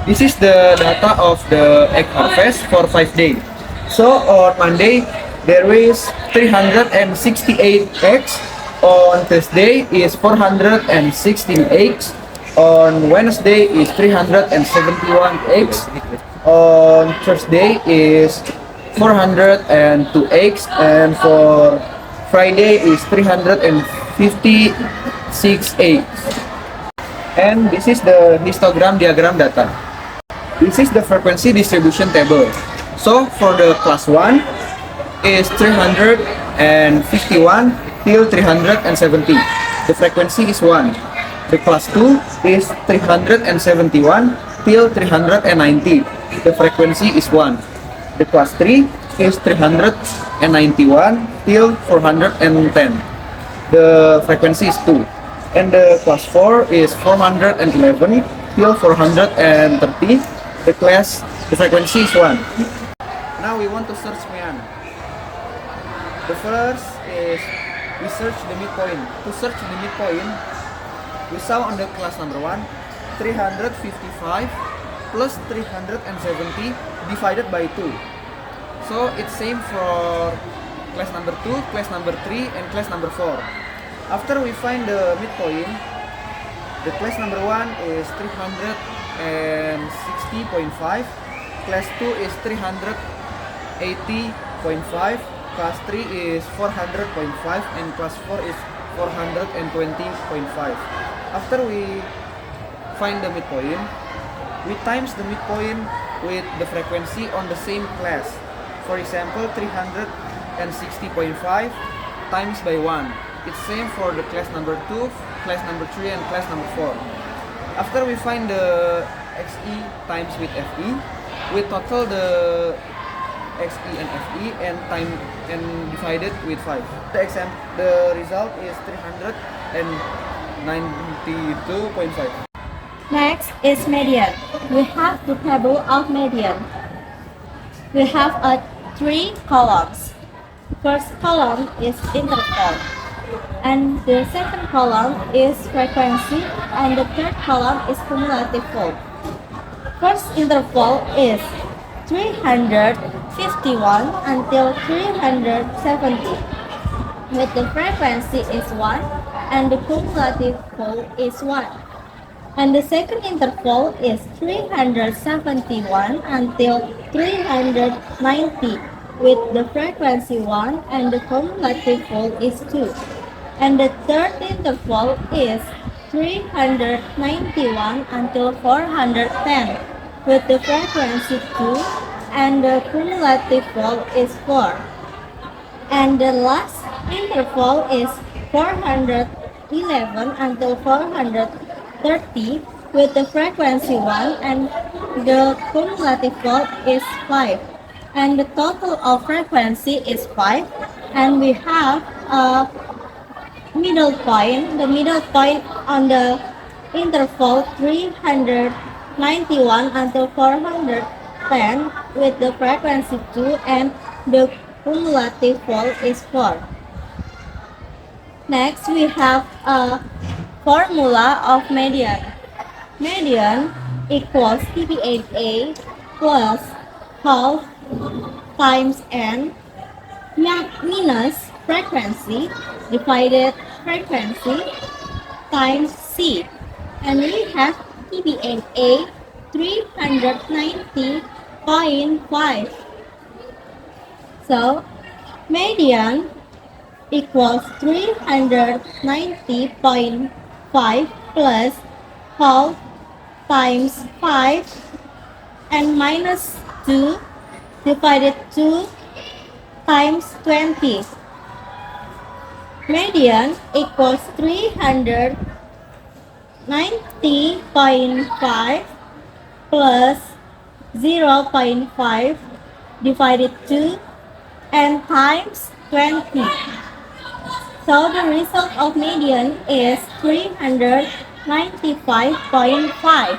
This is the data of the egg harvest for 5 days. So on Monday, there is 368 eggs. On Tuesday is 416 eggs. On Wednesday is 371 eggs. On Thursday is 402 eggs. And for Friday is 356 eggs. And this is the histogram diagram data. This is the frequency distribution table. So for the class 1 is 351 till 370. The frequency is 1. The class 2 is 371 till 390. The frequency is 1. The class 3 is 391 till 410. The frequency is 2. And the class 4 is 411 till 430. The frequency is 1. Now we want to search mean. The first is we search the midpoint. To search the midpoint, we saw on the class number 1, 355 plus 370 divided by 2. So it's same for class number 2, class number 3, and class number 4. After we find the midpoint, the class number 1 is 360.5, class 2 is 380.5, class 3 is 400.5, and class 4 is 420.5. After we find the midpoint, we times the midpoint with the frequency on the same class. For example, 360.5 times by 1. It's same for the class number 2, class number 3, and class number 4. After we find the XE times with FE, we total the XE and FE and divide it with 5. The result is 392.5. Next is median. We have the table of median. We have 3 columns. First column is interval, and the second column is frequency, and the third column is cumulative fold. First interval is 351 until 370, with the frequency is 1 and the cumulative fold is 1. And the second interval is 371 until 390, with the frequency 1 and the cumulative fold is 2. And the third interval is 391 until 410, with the frequency 2 and the cumulative fold is 4. And the last interval is 411 until 430, with the frequency 1 and the cumulative fold is 5. And the total of frequency is 5, and we have a middle point. The middle point on the interval 391 until 410, with the frequency 2 and the cumulative fold is 4. Next, we have a formula of median. Median equals TBHA plus half times n minus frequency divided frequency times C. And we have TBHA 390.5. So median equals 390.5 plus half times 5 and minus 2 divided 2 times 20. Median equals 390.5 plus 0.5 divided 2 and times 20. So the result of median is 395.5.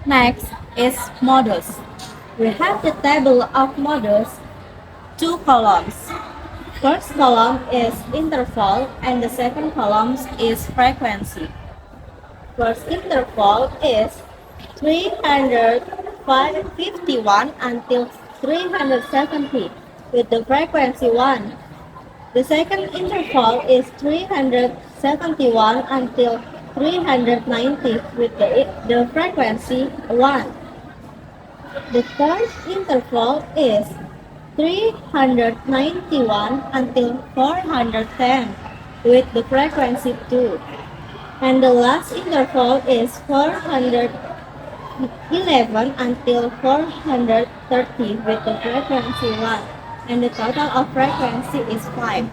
Next is modus. We have the table of modus, 2 columns. First column is interval and the second column is frequency. First interval is 351 until 370 with the frequency 1. The second interval is 371 until 390 with the frequency 1. The third interval is 391 until 410 with the frequency 2. And the last interval is 411 until 430 with the frequency 1. And the total of frequency is 5.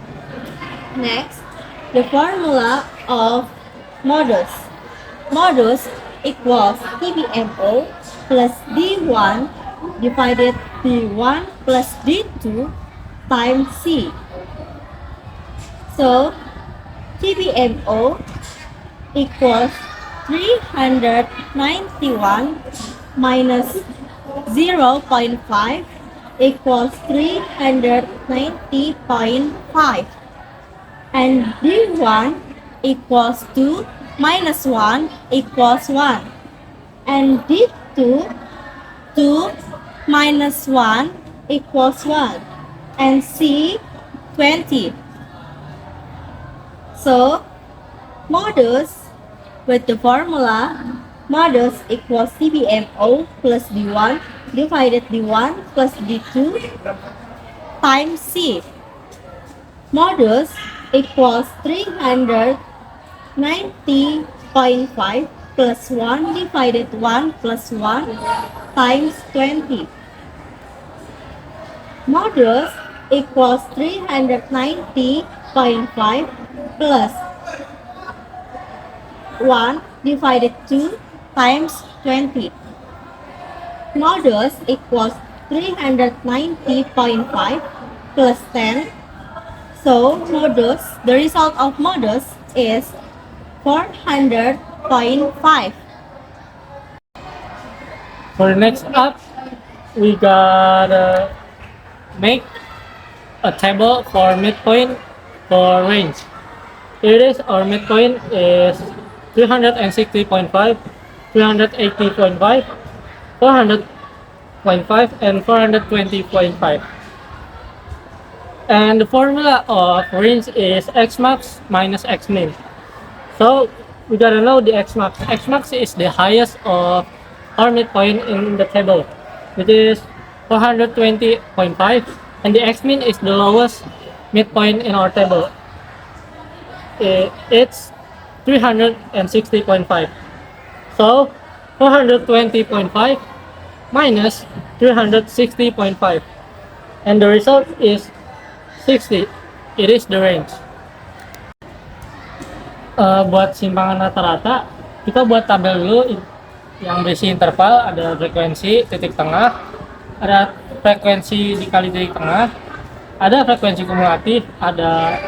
Next, the formula of modus. Modus equals TBMO plus D1 divided D1 plus D2 times C. So, TBMO equals 391 minus 0.5 equals 390.5, and D1 equals 2 minus 1 equals 1, and D2 2 minus 1 equals 1, and C 20. So, modus with the formula modus equals TBMO plus D1 divided D1 plus D2 times C. Modus equals 390.5 plus 1 divided 1 plus 1 times 20. Modus equals 390.5 plus 1 divided 2 times 20. Modus equals 390.5 plus 10. So modus, the result of modus is 400.5. For next up, we gotta make a table for midpoint for range. Here it is, our midpoint is 360.5, 380.5, 400.5, and 420.5. And the formula of range is Xmax minus Xmin. So we gotta know the Xmax. Xmax is the highest of our midpoint in the table, which is 420.5, and the Xmin is the lowest midpoint in our table. It's 360.5. So 420.5 minus 360.5, and the result is 60. It is the range. Buat simpangan rata-rata, kita buat tabel dulu yang berisi interval, ada frekuensi, titik tengah, ada frekuensi dikali titik tengah, ada frekuensi kumulatif, ada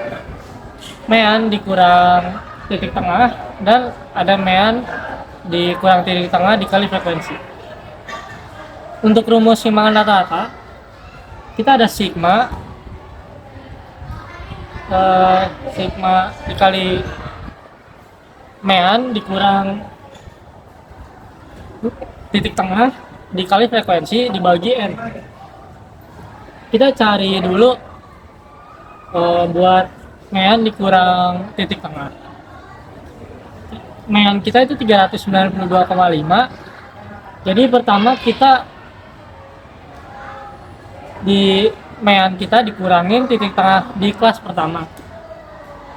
mean dikurang titik tengah, dan ada mean dikurang titik tengah dikali frekuensi. Untuk rumus simpangan rata-rata, kita ada sigma dikali mean dikurang titik tengah dikali frekuensi dibagi n. Kita cari dulu buat mean dikurang titik tengah. Mean kita itu 392,5. Jadi pertama kita di mean kita dikurangin titik tengah di kelas pertama,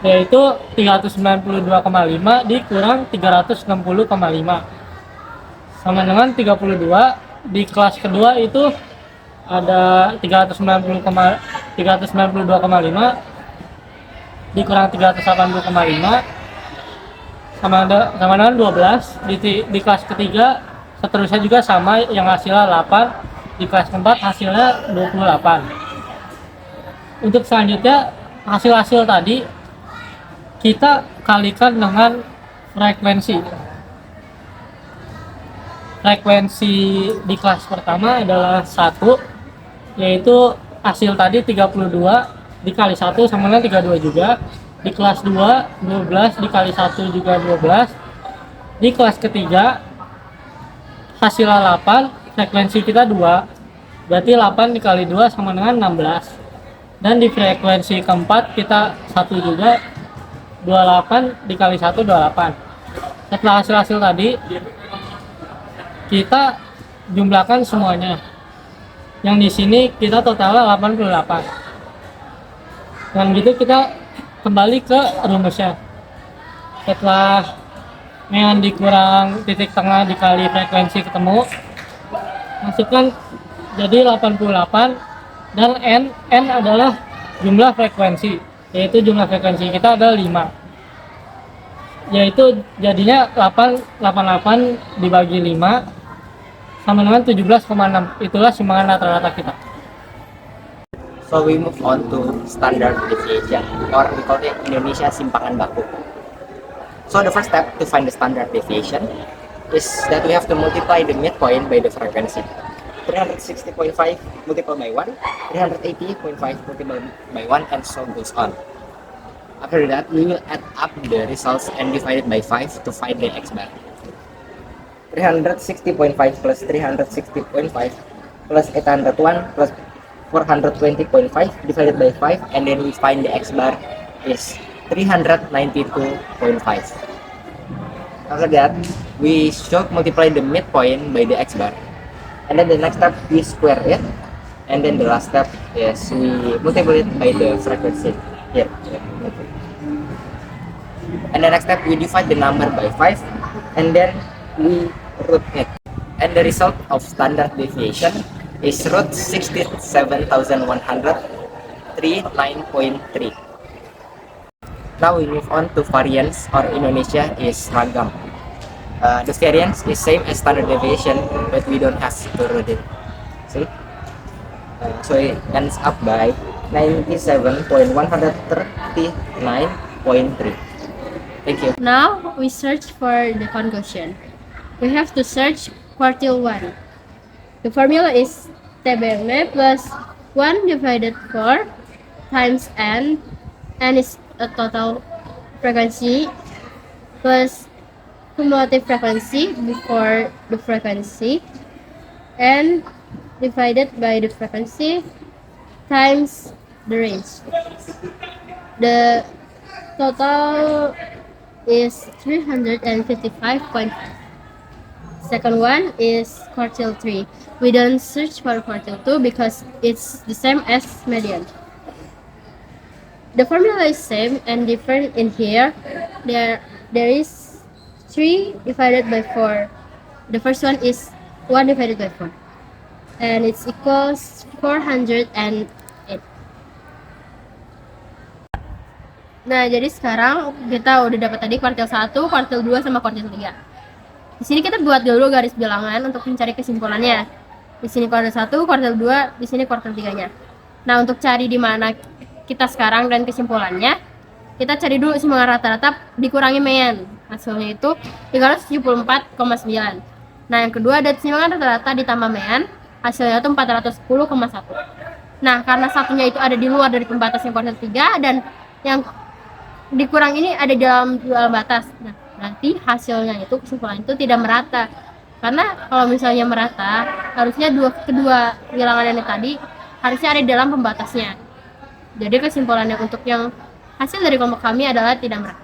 yaitu 392,5 dikurang 360,5 sama dengan 32. Di kelas kedua itu ada 392,5 dikurang 380,5 sama dengan 12. Di kelas ketiga seterusnya juga sama, yang hasilnya 8. Di kelas keempat hasilnya 28. Untuk selanjutnya, hasil-hasil tadi kita kalikan dengan frekuensi. Frekuensi di kelas pertama adalah 1, yaitu hasil tadi 32 dikali 1 sama dengan 32 juga. Di kelas 2, 12 dikali 1 juga 12. Di kelas ketiga, hasilnya 8, frekuensi kita 2, berarti 8 dikali 2 sama dengan 16. Dan di frekuensi keempat kita 1 juga, 28 dikali 1 28. Setelah hasil-hasil tadi kita jumlahkan semuanya. Yang di sini kita totalnya 88. Dan gitu kita kembali ke rumusnya. Setelah mean dikurang titik tengah dikali frekuensi ketemu, masukkan jadi 88, dan n adalah jumlah frekuensi, yaitu jumlah frekuensi kita adalah 5, yaitu jadinya 88 dibagi 5 sama dengan 17,6. Itulah simpangan rata-rata kita. So we move on to standard deviation, or we call it Indonesia simpangan baku. So the first step to find the standard deviation is that we have to multiply the midpoint by the frequency. 360.5 multiplied by 1, 380.5 multiplied by 1, and so goes on. After that, we will add up the results and divide it by 5 to find the x bar. 360.5 plus 360.5 plus 801 plus 420.5 divided by 5, and then we find the x bar is 392.5. After that, we should multiply the midpoint by the x bar, and then the next step we square it, and then the last step is we multiply it by the frequency here. And the next step we divide the number by 5, and then we root it, and the result of standard deviation is root 67,139.3. Now we move on to variance, or Indonesia is ragam. The variance is same as standard deviation, but we don't have to root it. See? So it ends up by 97.139.3. Thank you. Now we search for the conclusion. We have to search quartile 1. The formula is TBM plus 1 divided 4 times n is a total frequency plus cumulative frequency before the frequency, n divided by the frequency times the range. The total is 355.5. Second one is quartile 3. We don't search for quartile 2 because it's the same as median. The formula is same and different in here. There is 3 divided by 4. The first one is 1 divided by 4. And it's equals 408. Nah, jadi sekarang kita udah dapat tadi kuartil 1, kuartil 2 sama kuartil 3. Di sini kita buat dulu garis bilangan untuk mencari kesimpulannya. Di sini kuartil 1, kuartil 2, di sini kuartil 3-nya. Nah, untuk cari di mana kita sekarang dan kesimpulannya, kita cari dulu simpangan rata-rata dikurangi mean. Hasilnya itu 374,9. Nah, yang kedua ada simpangan rata-rata ditambah mean, hasilnya itu 410,1. Nah, karena satunya itu ada di luar dari pembatasnya kuartil 3 dan yang dikurang ini ada dalam batas. Nah, nanti hasilnya itu kesimpulan itu tidak merata. Karena kalau misalnya merata, harusnya kedua bilangan ini tadi harusnya ada di dalam pembatasnya. Jadi kesimpulannya untuk yang hasil dari kelompok kami adalah tidak merata.